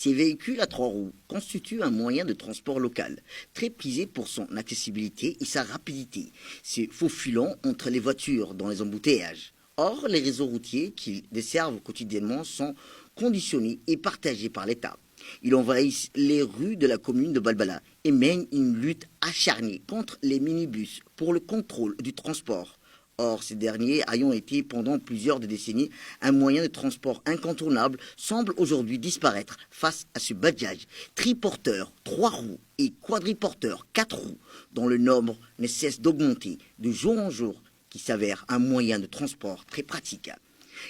Ces véhicules à trois roues constituent un moyen de transport local, très prisé pour son accessibilité et sa rapidité, se faufilant entre les voitures dans les embouteillages. Or, les réseaux routiers qu'ils desservent quotidiennement sont conditionnés et partagés par l'État. Ils envahissent les rues de la commune de Balbala et mènent une lutte acharnée contre les minibus pour le contrôle du transport. Or, ces derniers, ayant été pendant plusieurs décennies un moyen de transport incontournable, semblent aujourd'hui disparaître face à ce badjage triporteur, trois roues et quadriporteur, quatre roues, dont le nombre ne cesse d'augmenter de jour en jour, qui s'avère un moyen de transport très pratique.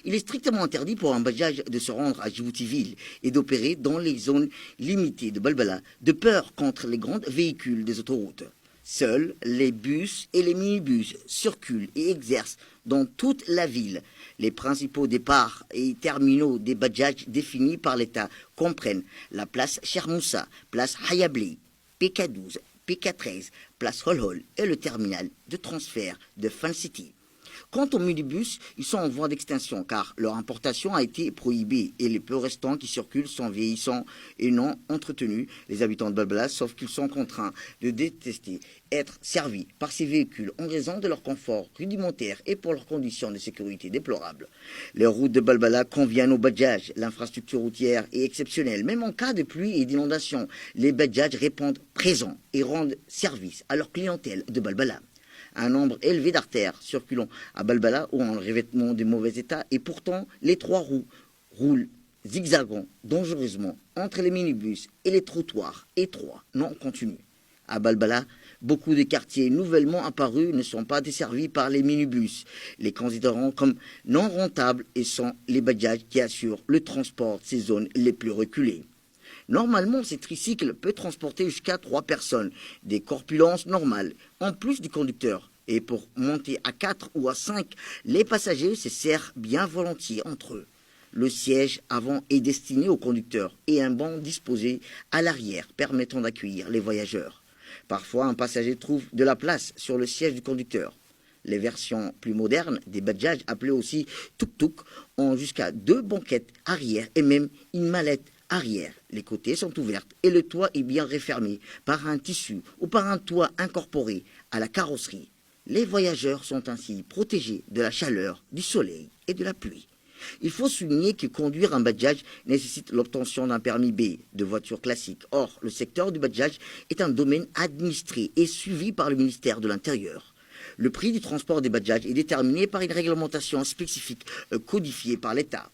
Il est strictement interdit pour un badjage de se rendre à Djibouti-Ville et d'opérer dans les zones limitées de Balbala, de peur contre les grands véhicules des autoroutes. Seuls les bus et les minibus circulent et exercent dans toute la ville. Les principaux départs et terminaux des badjages définis par l'État comprennent la place Chermoussa, place Hayablé, PK12, PK13, place Holhol et le terminal de transfert de Fan City. Quant aux minibus, ils sont en voie d'extinction car leur importation a été prohibée et les peu restants qui circulent sont vieillissants et non entretenus. Les habitants de Balbala, sauf qu'ils sont contraints de détester être servis par ces véhicules en raison de leur confort rudimentaire et pour leurs conditions de sécurité déplorables. Les routes de Balbala conviennent aux badjages. L'infrastructure routière est exceptionnelle. Même en cas de pluie et d'inondation, les badjages répondent présents et rendent service à leur clientèle de Balbala. Un nombre élevé d'artères circulant à Balbala ou en revêtement de mauvais état et pourtant les trois roues roulent zigzagant dangereusement entre les minibus et les trottoirs étroits non continus. À Balbala, beaucoup de quartiers nouvellement apparus ne sont pas desservis par les minibus, les considérant comme non rentables et sont les badjages qui assurent le transport de ces zones les plus reculées. Normalement, ce tricycle peut transporter jusqu'à 3 personnes, des corpulences normales, en plus du conducteur. Et pour monter à 4 ou à 5, les passagers se serrent bien volontiers entre eux. Le siège avant est destiné au conducteur et un banc disposé à l'arrière permettant d'accueillir les voyageurs. Parfois, un passager trouve de la place sur le siège du conducteur. Les versions plus modernes des badjages, appelés aussi tuk-tuk, ont jusqu'à 2 banquettes arrière et même une mallette arrière. Les côtés sont ouverts et le toit est bien refermé par un tissu ou par un toit incorporé à la carrosserie. Les voyageurs sont ainsi protégés de la chaleur, du soleil et de la pluie. Il faut souligner que conduire un badjage nécessite l'obtention d'un permis B de voiture classique. Or, le secteur du badjage est un domaine administré et suivi par le ministère de l'Intérieur. Le prix du transport des badjages est déterminé par une réglementation spécifique codifiée par l'État.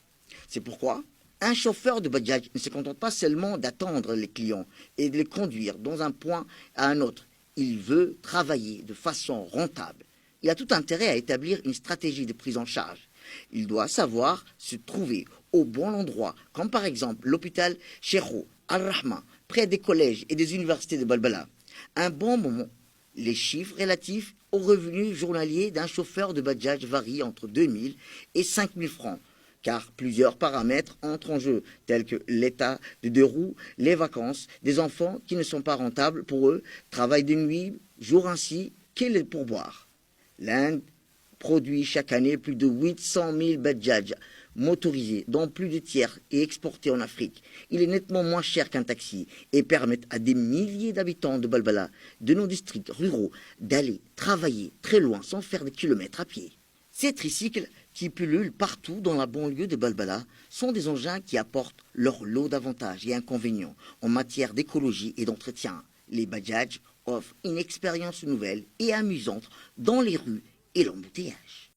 C'est pourquoi un chauffeur de badjage ne se contente pas seulement d'attendre les clients et de les conduire d'un point à un autre. Il veut travailler de façon rentable. Il a tout intérêt à établir une stratégie de prise en charge. Il doit savoir se trouver au bon endroit, comme par exemple l'hôpital Cheikh Al-Rahma, près des collèges et des universités de Balbala. Un bon moment. Les chiffres relatifs aux revenus journaliers d'un chauffeur de badjage varient entre 2 000 et 5 000 francs. Car plusieurs paramètres entrent en jeu, tels que l'état de 2 roues, les vacances, des enfants qui ne sont pas rentables pour eux, travail de nuit, jour ainsi, qu'est le pourboire. L'Inde produit chaque année plus de 800 000 badjages motorisés, dont plus de tiers et exportés en Afrique. Il est nettement moins cher qu'un taxi et permet à des milliers d'habitants de Balbala, de nos districts ruraux, d'aller travailler très loin sans faire des kilomètres à pied. Ces tricycles qui pullulent partout dans la banlieue de Balbala sont des engins qui apportent leur lot d'avantages et inconvénients en matière d'écologie et d'entretien. Les badjages offrent une expérience nouvelle et amusante dans les rues et l'embouteillage.